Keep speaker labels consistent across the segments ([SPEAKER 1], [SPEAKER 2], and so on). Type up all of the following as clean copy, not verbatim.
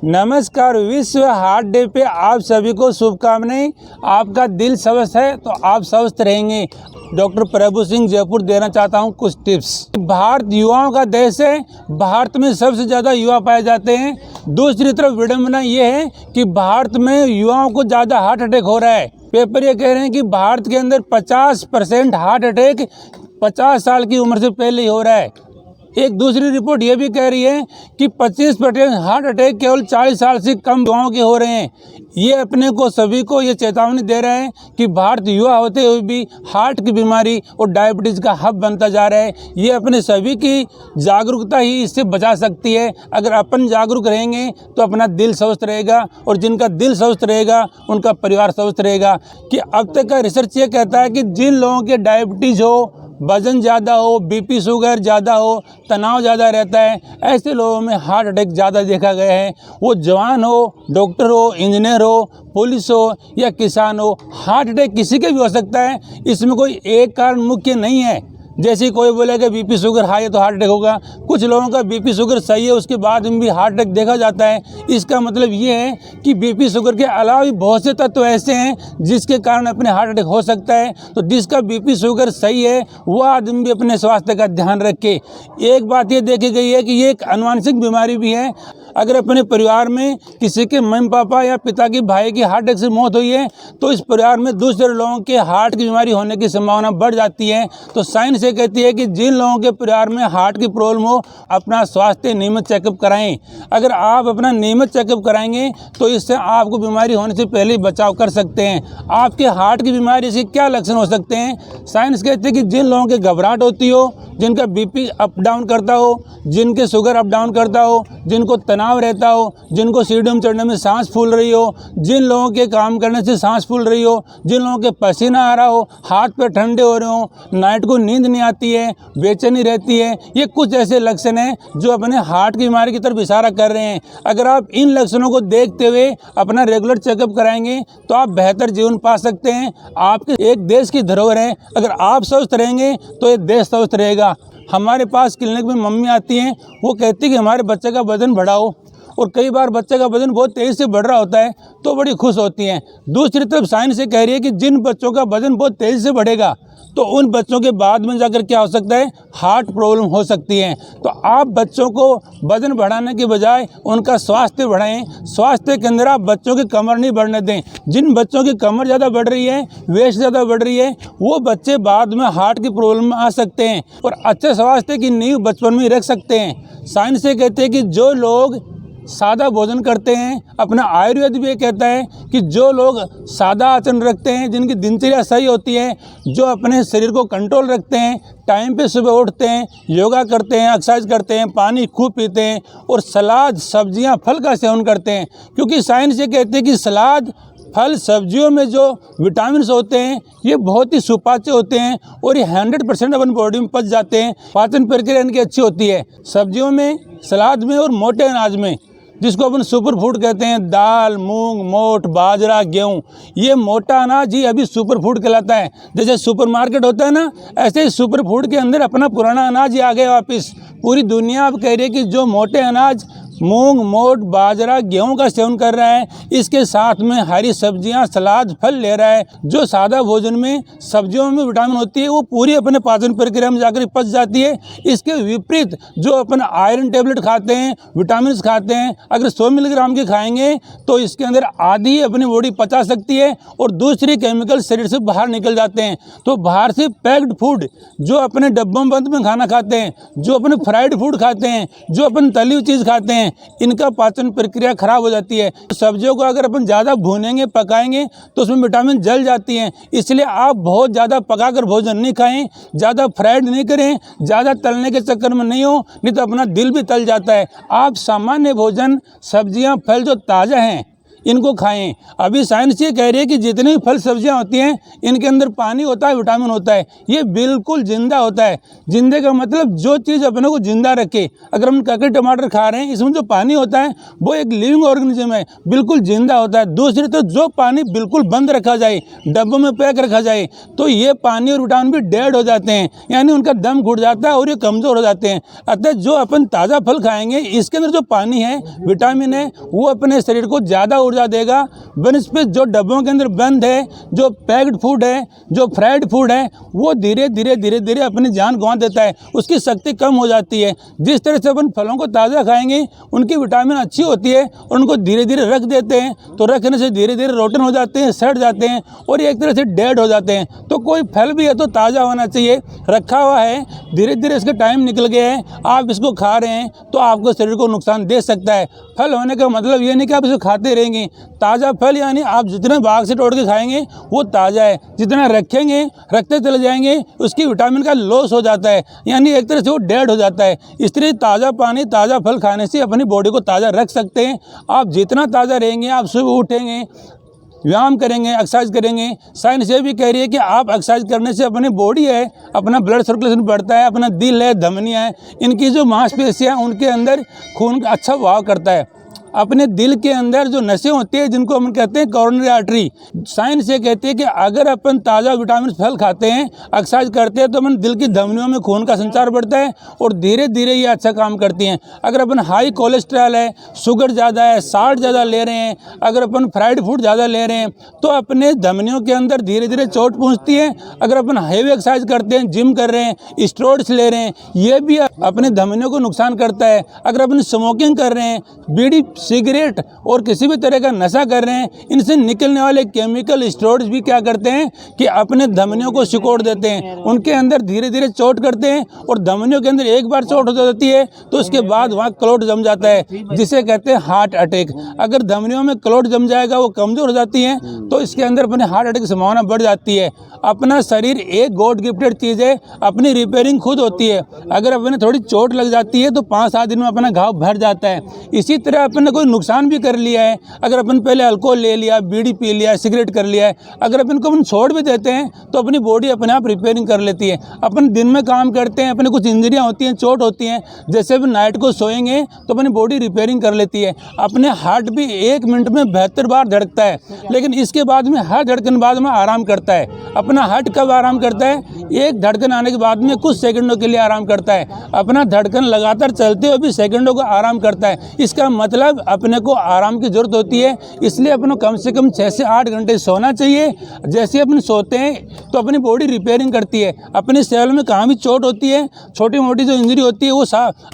[SPEAKER 1] नमस्कार। विश्व heart day पे आप सभी को शुभकामनाएं। आपका दिल स्वस्थ है तो आप स्वस्थ रहेंगे। डॉक्टर प्रभु सिंह जयपुर देना चाहता हूं कुछ टिप्स। भारत युवाओं का देश है। भारत में सबसे ज़्यादा युवा पाए जाते हैं। दूसरी तरफ विडंबना ये है कि भारत में युवाओं को ज़्यादा हार्ट अटैक हो रहा है। पेपर ये कह रहे हैं कि भारत के अंदर 50% हार्ट अटैक 50 साल की उम्र से पहले ही हो रहा है। एक दूसरी रिपोर्ट ये भी कह रही है कि 25% हार्ट अटैक केवल 40 साल से कम युवाओं के हो रहे हैं। ये अपने को सभी को ये चेतावनी दे रहा है कि भारत युवा होते हुए भी हार्ट की बीमारी और डायबिटीज़ का हब बनता जा रहा है। ये अपने सभी की जागरूकता ही इससे बचा सकती है। अगर अपन जागरूक रहेंगे तो अपना दिल स्वस्थ रहेगा और जिनका दिल स्वस्थ रहेगा उनका परिवार स्वस्थ रहेगा। कि अब तक का रिसर्च ये कहता है कि जिन लोगों के डायबिटीज़ हो, वजन ज़्यादा हो, बीपी शुगर ज़्यादा हो, तनाव ज़्यादा रहता है, ऐसे लोगों में हार्ट अटैक ज़्यादा देखा गया है। वो जवान हो, डॉक्टर हो, इंजीनियर हो, पुलिस हो या किसान हो, हार्ट अटैक किसी के भी हो सकता है। इसमें कोई एक कारण मुख्य नहीं है। जैसे कोई बोलेगा बीपी शुगर हाई है तो हार्ट अटैक होगा। कुछ लोगों का बीपी शुगर सही है उसके बाद में भी हार्ट अटैक देखा जाता है। इसका मतलब ये है कि बीपी शुगर के अलावा भी बहुत से तत्व ऐसे हैं जिसके कारण अपने हार्ट अटैक हो सकता है। तो जिसका बीपी शुगर सही है वह आदमी भी अपने स्वास्थ्य का ध्यान रखे। एक बात ये देखी गई है कि ये एक आनुवंशिक बीमारी भी है। अगर अपने परिवार में किसी के मम्मी पापा या पिता की भाई की हार्ट अटैक से मौत हुई है तो इस परिवार में दूसरे लोगों के हार्ट की बीमारी होने की संभावना बढ़ जाती है। तो साइंस ये कहती है कि जिन लोगों के परिवार में हार्ट की प्रॉब्लम हो अपना स्वास्थ्य नियमित चेकअप कराएं। अगर आप अपना नियमित चेकअप कराएंगे तो इससे आपको बीमारी होने से पहले बचाव कर सकते हैं। आपके हार्ट की बीमारी से क्या लक्षण हो सकते हैं? साइंस कहती है कि जिन लोगों के घबराहट होती हो, जिनका बीपी अप डाउन करता हो, जिनके शुगर अप डाउन करता हो, जिनको तनाव रहता हो, जिनको सीढ़ियों में चढ़ने में सांस फूल रही हो, जिन लोगों के काम करने से सांस फूल रही हो, जिन लोगों के पसीना आ रहा हो, हाथ पैर ठंडे हो रहे हो, नाइट को नींद नहीं आती है, बेचैनी रहती है, ये कुछ ऐसे लक्षण हैं जो अपने हार्ट की बीमारी की तरफ इशारा कर रहे हैं। अगर आप इन लक्षणों को देखते हुए अपना रेगुलर चेकअप कराएंगे तो आप बेहतर जीवन पा सकते हैं। आपके एक देश की धरोहर है। अगर आप स्वस्थ रहेंगे तो ये देश स्वस्थ रहेगा। हमारे पास क्लिनिक में मम्मी आती हैं, वो कहती कि हमारे बच्चे का वजन बढ़ाओ, और कई बार बच्चे का वजन बहुत तेज़ी से बढ़ रहा होता है तो बड़ी खुश होती हैं। दूसरी तरफ साइंस ये कह रही है कि जिन बच्चों का वजन बहुत तेज़ी से बढ़ेगा तो उन बच्चों के बाद में जाकर क्या हो सकता है, हार्ट प्रॉब्लम हो सकती है। तो आप बच्चों को वजन बढ़ाने के बजाय उनका स्वास्थ्य बढ़ाएं। स्वास्थ्य के अंदर आप बच्चों की कमर नहीं बढ़ने दें। जिन बच्चों की कमर ज़्यादा बढ़ रही है, वेस्ट ज़्यादा बढ़ रही है, वो बच्चे बाद में हार्ट की प्रॉब्लम में आ सकते हैं और अच्छे स्वास्थ्य की नींव बचपन में रख सकते हैं। साइंस ये कहते हैं कि जो लोग सादा भोजन करते हैं, अपना आयुर्वेद भी ये कहता है कि जो लोग सादा आचरण रखते हैं, जिनकी दिनचर्या सही होती है, जो अपने शरीर को कंट्रोल रखते हैं, टाइम पे सुबह उठते हैं, योगा करते हैं, एक्सरसाइज करते हैं, पानी खूब पीते हैं और सलाद, सब्जियां, फल का सेवन करते हैं। क्योंकि साइंस ये कहती है कि सलाद, फल, सब्जियों में जो विटामिन होते हैं ये बहुत ही सुपाच्य होते हैं और ये 100% अपन बॉडी में पच जाते हैं। पाचन प्रक्रिया इनकी अच्छी होती है। सब्जियों में, सलाद में और मोटे अनाज में, जिसको अपन सुपर फूड कहते हैं, दाल, मूंग, मोठ, बाजरा, गेहूँ, ये मोटा अनाज ही अभी सुपर फूड कहलाता है। जैसे सुपरमार्केट होता है ना, ऐसे ही सुपर फूड के अंदर अपना पुराना अनाज ही आ गया वापस। पूरी दुनिया अब कह रही है कि जो मोटे अनाज मूंग, मोठ, बाजरा, गेहूं का सेवन कर रहा है, इसके साथ में हरी सब्जियां, सलाद, फल ले रहा है। जो सादा भोजन में सब्जियों में विटामिन होती है वो पूरी अपने पाचन प्रक्रिया में जाकर पच जाती है। इसके विपरीत जो अपन आयरन टेबलेट खाते हैं, विटामिन खाते हैं, अगर 100 मिलीग्राम की खाएंगे तो इसके अंदर आधी अपनी बॉडी पचा सकती है और दूसरी केमिकल शरीर से बाहर निकल जाते हैं। तो बाहर से पैक्ड फूड, जो अपने डब्बों बंद में खाना खाते हैं, जो अपने फ्राइड फूड खाते हैं, जो अपन तली हुई चीज़ खाते हैं, इनका पाचन प्रक्रिया खराब हो जाती है। सब्जियों को अगर अपन ज़्यादा भूनेंगे, पकाएंगे तो उसमें विटामिन जल जाती हैं। इसलिए आप बहुत ज़्यादा पकाकर भोजन नहीं खाएं, ज़्यादा फ्राइड नहीं करें, ज़्यादा तलने के चक्कर में नहीं हो, नहीं तो अपना दिल भी तल जाता है। आप सामान्य भोजन, सब्जियां, फल जो ताज़ा हैं इनको खाएं। अभी साइंस ये कह रही है कि जितनी भी फल सब्जियां होती हैं इनके अंदर पानी होता है, विटामिन होता है, ये बिल्कुल जिंदा होता है। जिंदे का मतलब जो चीज़ अपने को जिंदा रखे। अगर हम ककड़ी टमाटर खा रहे हैं, इसमें जो पानी होता है वो एक लिविंग ऑर्गेनिज्म है, बिल्कुल जिंदा होता है। दूसरी तो जो पानी बिल्कुल बंद रखा जाए, डब्बों में पैक रखा जाए, तो ये पानी और विटामिन भी डेड हो जाते हैं, यानी उनका दम घुट जाता है और ये कमज़ोर हो जाते हैं। अतः जो अपन ताज़ा फल खाएंगे इसके अंदर जो पानी है, विटामिन है, वो अपने शरीर को ज़्यादा ऊर्जा देगा। बनस्पति जो डब्बों के अंदर बंद है, जो पैक्ड फूड है, जो फ्राइड फूड है, वो धीरे धीरे अपनी जान गंवा देता है, उसकी शक्ति कम हो जाती है। जिस तरह से अपन फलों को ताज़ा खाएंगे उनकी विटामिन अच्छी होती है और उनको धीरे धीरे रख देते हैं, तो रखने से धीरे धीरे रोटन हो जाते हैं, सड़ जाते हैं और एक तरह से डेड हो जाते हैं। तो कोई फल भी है तो ताज़ा होना चाहिए। रखा हुआ है, धीरे धीरे इसका टाइम निकल गया है, आप इसको खा रहे हैं तो आपको शरीर को नुकसान दे सकता है। फल होने का मतलब ये नहीं कि आप इसको खाते रहेंगे। ताज़ा फल यानी आप जितने बाग से तोड़ के खाएंगे वो ताज़ा है, जितना रखेंगे रखते चले जाएंगे उसकी विटामिन का लॉस हो जाता है, यानी एक तरह से वो डेड हो जाता है। इसलिए ताज़ा पानी ताज़ा फल खाने से अपनी बॉडी को ताज़ा रख सकते हैं। आप जितना ताज़ा रहेंगे, आप सुबह उठेंगे, व्यायाम करेंगे, एक्सरसाइज करेंगे। साइंस ये भी कह रही है कि आप एक्सरसाइज करने से अपनी बॉडी है, अपना ब्लड सर्कुलेशन बढ़ता है, अपना दिल है, धमनियाँ है, इनकी जो मांसपेशियाँ उनके अंदर खून का अच्छा बहाव करता है। अपने दिल के अंदर जो नसें होती है जिनको हम कहते हैं कोरोनरी आर्टरी, साइंस ये कहती है कि अगर अपन ताज़ा विटामिन फल खाते हैं, एक्सरसाइज करते हैं, तो अपन दिल की धमनियों में खून का संचार बढ़ता है और धीरे धीरे ये अच्छा काम करती हैं। अगर अपन हाई कोलेस्ट्रॉल है, शुगर ज़्यादा है, साल्ट ज़्यादा ले रहे हैं, अगर अपन फ्राइड फूड ज़्यादा ले रहे हैं, तो अपने धमनियों के अंदर धीरे धीरे चोट पहुँचती है। अगर अपन हैवी एक्सरसाइज करते हैं, जिम कर रहे हैं, स्टेरॉइड्स ले रहे हैं, ये भी अपने धमनियों को नुकसान करता है। अगर अपन स्मोकिंग कर रहे हैं, बीड़ी, सिगरेट और किसी भी तरह का नशा कर रहे हैं, इनसे निकलने वाले केमिकल स्टेरॉइड्स भी क्या करते हैं कि अपने धमनियों को सिकोड़ देते हैं, उनके अंदर धीरे धीरे चोट करते हैं और धमनियों के अंदर एक बार चोट हो जाती है तो उसके बाद वहाँ क्लॉट जम जाता है, जिसे कहते हैं हार्ट अटैक। अगर धमनियों में क्लॉट जम जाएगा, वो कमज़ोर हो जाती हैं, तो इसके अंदर अपने हार्ट अटैक की संभावना बढ़ जाती है। अपना शरीर एक गॉड गिफ्टेड चीज़ है, अपनी रिपेयरिंग खुद होती है। अगर अपने थोड़ी चोट लग जाती है तो 5-7 दिन में अपना घाव भर जाता है। इसी तरह अपन ने कोई नुकसान भी कर लिया है, अगर अपन पहले अल्कोहल ले लिया, बीड़ी पी लिया, सिगरेट कर लिया है, अगर अपन को अपन छोड़ भी देते हैं तो अपनी बॉडी अपने आप रिपेयरिंग कर लेती है। अपन दिन में काम करते हैं, अपने कुछ इंजरियाँ होती हैं, चोट होती हैं, जैसे अपन नाइट को सोएंगे तो अपनी बॉडी रिपेयरिंग कर लेती है। अपने हार्ट भी 1 मिनट में 72 बार धड़कता है, लेकिन इसके बाद में हर धड़कन बाद में आराम करता है। अपना हार्ट कब आराम करता है? एक धड़कन आने के बाद में कुछ सेकंडों के लिए आराम करता है। अपना धड़कन लगातार चलते हुए भी सेकंडों को आराम करता है। इसका मतलब अपने को आराम की ज़रूरत होती है, इसलिए अपने को कम से कम 6 से 8 घंटे सोना चाहिए। जैसे अपन सोते हैं तो अपनी बॉडी रिपेयरिंग करती है। अपने सेल में कहाँ भी चोट होती है, छोटी मोटी जो इंजरी होती है, वो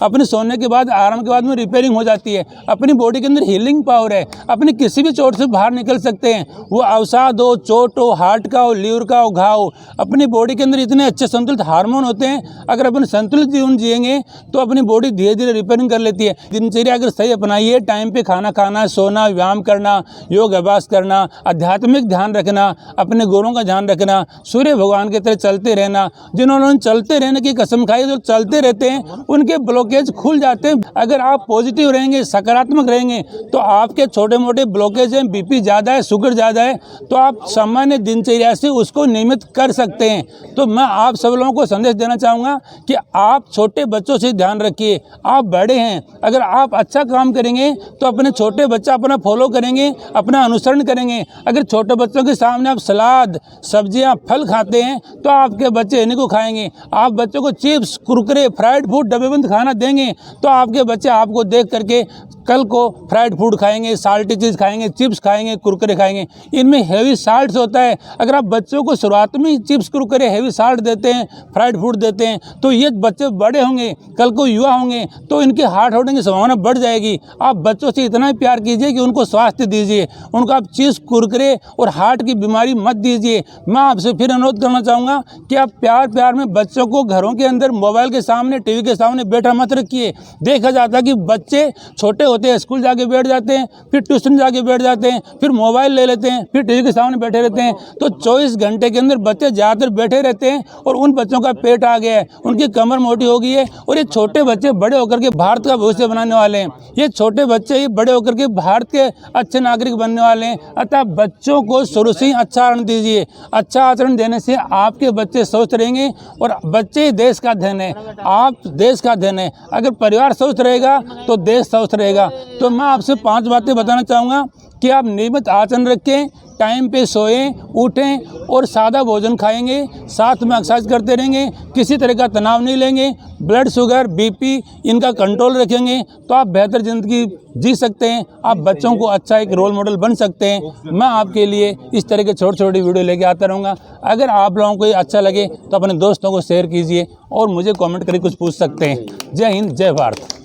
[SPEAKER 1] अपने सोने के बाद, आराम के बाद में रिपेयरिंग हो जाती है। अपनी बॉडी के अंदर हीलिंग पावर है, अपनी किसी भी चोट से बाहर निकल सकते हैं। वो अवसाद हो, चोट हो, हार्ट का हो, लीवर का हो, घाव हो, अपनी बॉडी के अंदर इतने अच्छे संतुलित हार्मोन होते हैं। अगर अपन संतुलित जीवन जिएंगे तो अपनी बॉडी धीरे धीरे रिपेयरिंग कर लेती है। दिनचर्या अगर सही अपनाइए, टाइम पे खाना खाना, सोना, व्यायाम करना, योग अभ्यास करना, आध्यात्मिक ध्यान रखना, अपने गुरुओं का ध्यान रखना, सूर्य भगवान की तरह चलते रहना। जिन्होंने चलते रहने की कसम खाई, जो चलते रहते हैं उनके ब्लॉकेज खुल जाते हैं। अगर आप पॉजिटिव रहेंगे, सकारात्मक रहेंगे, तो आपके छोटे मोटे ब्लॉकेज हैं, बीपी ज़्यादा है, शुगर ज़्यादा है, तो आप सामान्य दिनचर्या से उसको नियमित कर सकते हैं। तो मैं आप सब लोगों को संदेश देना चाहूँगा कि आप छोटे बच्चों से ध्यान रखिए। आप बड़े हैं, अगर आप अच्छा काम करेंगे तो अपने छोटे बच्चा अपना फॉलो करेंगे, अपना अनुसरण करेंगे। अगर छोटे बच्चों के सामने आप सलाद, सब्जियां, फल खाते हैं तो आपके बच्चे इन्हीं को खाएंगे। आप बच्चों को चिप्स, कुरकुरे, फ्राइड फूड, डब्बेबंद खाना देंगे तो आपके बच्चे आपको देख करके कल को फ्राइड फूड खाएंगे, साल्टी चीज़ खाएंगे, चिप्स खाएंगे, कुरकुरे खाएंगे। इनमें हेवी साल्ट्स होता है। अगर आप बच्चों को शुरुआत में ही चिप्स, कुरकुरे, हेवी साल्ट देते हैं, फ्राइड फूड देते हैं, तो ये बच्चे बड़े होंगे, कल को युवा होंगे तो इनके हार्ट होने की संभावना बढ़ जाएगी। आप बच्चों से इतना ही प्यार कीजिए कि उनको स्वास्थ्य दीजिए, उनको आप चिप्स, कुरकुरे और हार्ट की बीमारी मत दीजिए। मैं आपसे फिर अनुरोध करना चाहूँगा कि आप प्यार प्यार में बच्चों को घरों के अंदर मोबाइल के सामने, टीवी के सामने बैठा मत रखिए। देखा जाता है कि बच्चे छोटे होते हैं, स्कूल जाके बैठ जाते हैं, फिर ट्यूशन जाके बैठ जाते हैं, फिर मोबाइल ले लेते हैं, फिर टीवी के सामने बैठे रहते हैं। तो 24 घंटे के अंदर बच्चे ज़्यादातर बैठे रहते हैं और उन बच्चों का पेट आ गया है, उनकी कमर मोटी हो गई है और ये छोटे बच्चे बड़े होकर के भारत का भविष्य बनाने वाले हैं। ये छोटे बच्चे बच्चे ही बड़े होकर के भारत के अच्छे नागरिक बनने वाले हैं। अतः बच्चों को शुरू से ही अच्छा आचरण दीजिए। अच्छा आचरण देने से आपके बच्चे स्वस्थ रहेंगे और बच्चे ही देश का धन है। आप देश का धन है। अगर परिवार स्वस्थ रहेगा तो देश स्वस्थ रहेगा। तो मैं आपसे 5 बातें बताना चाहूँगा कि आप नियमित आचरण रखें, टाइम पे सोएं, उठें और सादा भोजन खाएंगे, साथ में एक्सरसाइज करते रहेंगे, किसी तरह का तनाव नहीं लेंगे, ब्लड शुगर, बीपी इनका कंट्रोल रखेंगे तो आप बेहतर ज़िंदगी जी सकते हैं। आप बच्चों को अच्छा एक रोल मॉडल बन सकते हैं। मैं आपके लिए इस तरह के छोटी छोटी वीडियो लेके आता रहूँगा। अगर आप लोगों को ये अच्छा लगे तो अपने दोस्तों को शेयर कीजिए और मुझे कॉमेंट करके कुछ पूछ सकते हैं। जय हिंद, जय भारत।